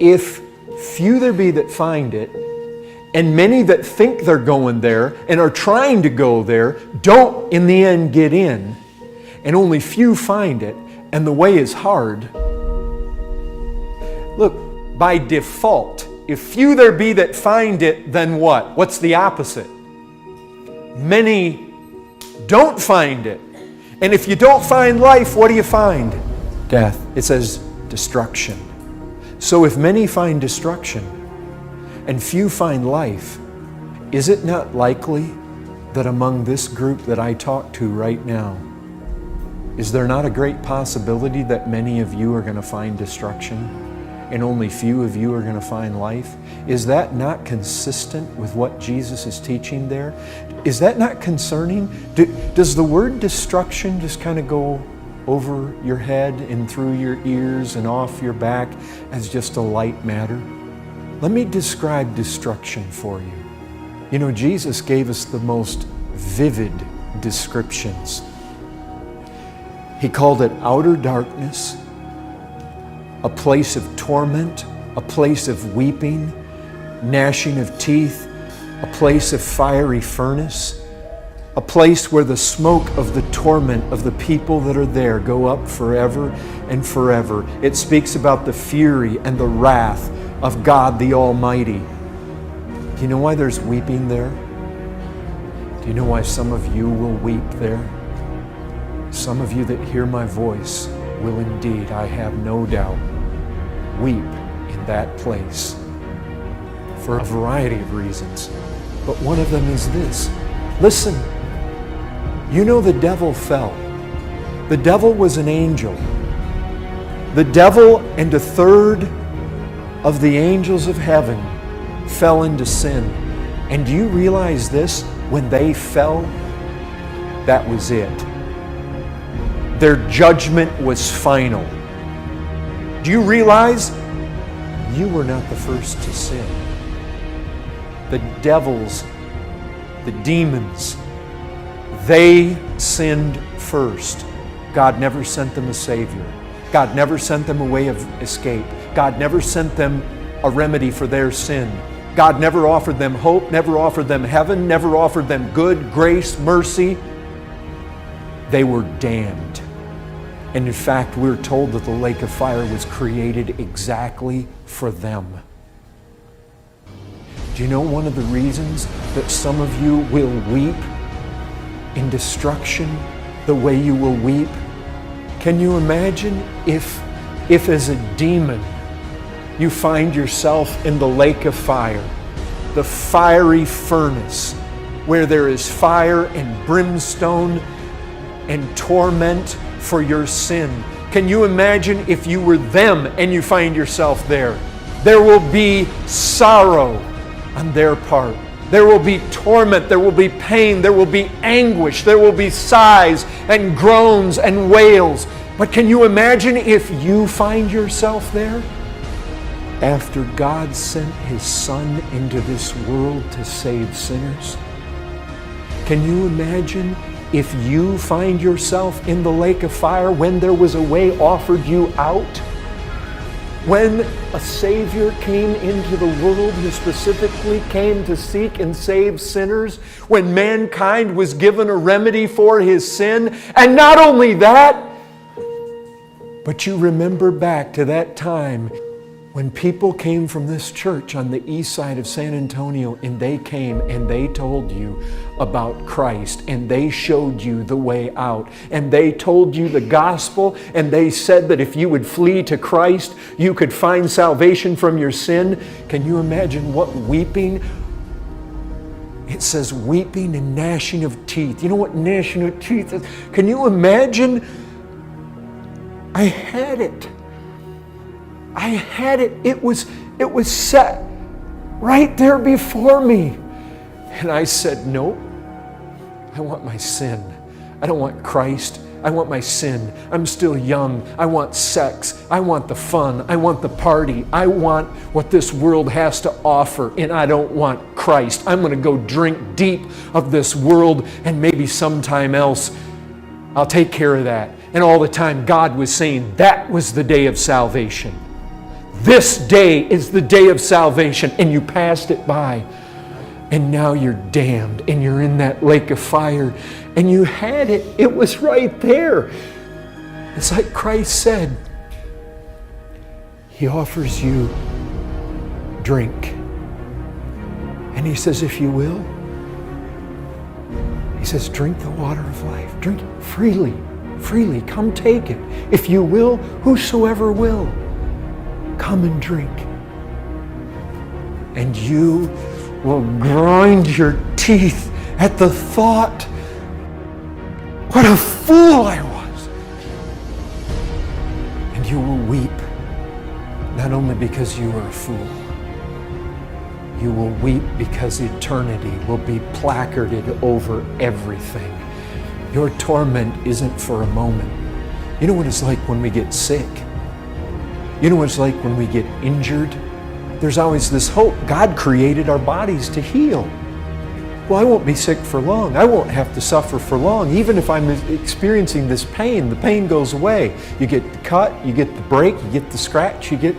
if few there be that find it, and many that think they're going there and are trying to go there, don't in the end get in, and only few find it, and the way is hard. Look, by default, if few there be that find it, then what? What's the opposite? Many don't find it. And if you don't find life, what do you find? Death. It says destruction. So if many find destruction and few find life, is it not likely that among this group that I talk to right now, is there not a great possibility that many of you are going to find destruction and only few of you are going to find life? Is that not consistent with what Jesus is teaching there? Is that not concerning? Does the word destruction just kind of go over your head and through your ears and off your back as just a light matter? Let me describe destruction for you. You know, Jesus gave us the most vivid descriptions. He called it outer darkness, a place of torment, a place of weeping, gnashing of teeth, a place of fiery furnace, a place where the smoke of the torment of the people that are there go up forever and forever. It speaks about the fury and the wrath of God the Almighty. Do you know why there's weeping there? Do you know why some of you will weep there? Some of you that hear my voice will indeed, I have no doubt, weep in that place for a variety of reasons. But one of them is this. Listen, you know the devil fell. The devil was an angel. The devil and a third of the angels of heaven fell into sin. And do you realize this? When they fell, that was it. Their judgment was final. Do you realize you were not the first to sin? The devils, the demons, they sinned first. God never sent them a Savior. God never sent them a way of escape. God never sent them a remedy for their sin. God never offered them hope, never offered them heaven, never offered them good, grace, mercy. They were damned. And in fact, we're told that the lake of fire was created exactly for them. Do you know one of the reasons that some of you will weep in destruction the way you will weep? Can you imagine if as a demon you find yourself in the lake of fire, the fiery furnace, where there is fire and brimstone and torment for your sin? Can you imagine if you were them and you find yourself there? There will be sorrow on their part. There will be torment, there will be pain, there will be anguish, there will be sighs and groans and wails. But can you imagine if you find yourself there? After God sent His Son into this world to save sinners? Can you imagine if you find yourself in the lake of fire when there was a way offered you out? When a Savior came into the world who specifically came to seek and save sinners, when mankind was given a remedy for his sin, and not only that, but you remember back to that time when people came from this church on the east side of San Antonio, and they came and they told you about Christ, and they showed you the way out, and they told you the gospel, and they said that if you would flee to Christ, you could find salvation from your sin. Can you imagine what weeping? It says weeping and gnashing of teeth. You know what gnashing of teeth is? Can you imagine? I had it. I had it. It was set right there before me. And I said, nope. I want my sin. I don't want Christ. I want my sin. I'm still young. I want sex. I want the fun. I want the party. I want what this world has to offer. And I don't want Christ. I'm going to go drink deep of this world, and maybe sometime else I'll take care of that. And all the time God was saying that was the day of salvation. This day is the day of salvation, and you passed it by. And now you're damned, and you're in that lake of fire, and you had it. It was right there. It's like Christ said, He offers you drink. And He says, if you will, He says, drink the water of life. Drink it freely, freely. Come take it. If you will, whosoever will, come and drink. And you will grind your teeth at the thought, what a fool I was. And you will weep, not only because you were a fool, you will weep because eternity will be placarded over everything. Your torment isn't for a moment. You know what it's like when we get sick? You know what it's like when we get injured? There's always this hope. God created our bodies to heal. Well, I won't be sick for long. I won't have to suffer for long. Even if I'm experiencing this pain, the pain goes away. You get the cut, you get the break, you get the scratch, you get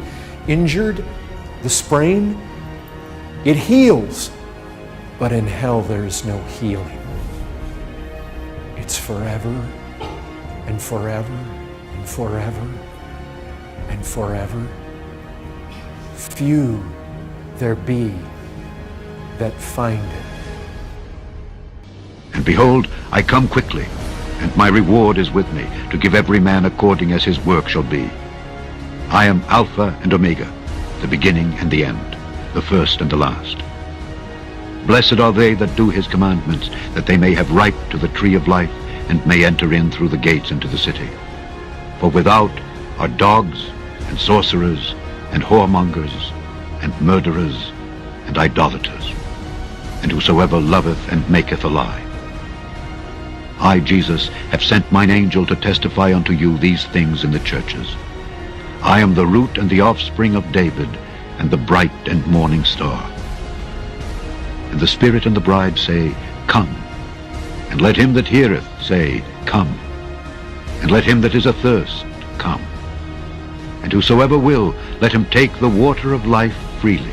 injured, the sprain. It heals. But in hell, there is no healing. It's forever and forever and forever and forever. Few there be that find it. And behold, I come quickly, and my reward is with me, to give every man according as his work shall be. I am Alpha and Omega, the beginning and the end, the first and the last. Blessed are they that do his commandments, that they may have right to the tree of life, and may enter in through the gates into the city. For without are dogs, and sorcerers, and whoremongers, and murderers, and idolaters, and whosoever loveth and maketh a lie. I, Jesus, have sent mine angel to testify unto you these things in the churches. I am the root and the offspring of David, and the bright and morning star. And the Spirit and the bride say, Come. And let him that heareth say, Come. And let him that is athirst come. And whosoever will, let him take the water of life freely.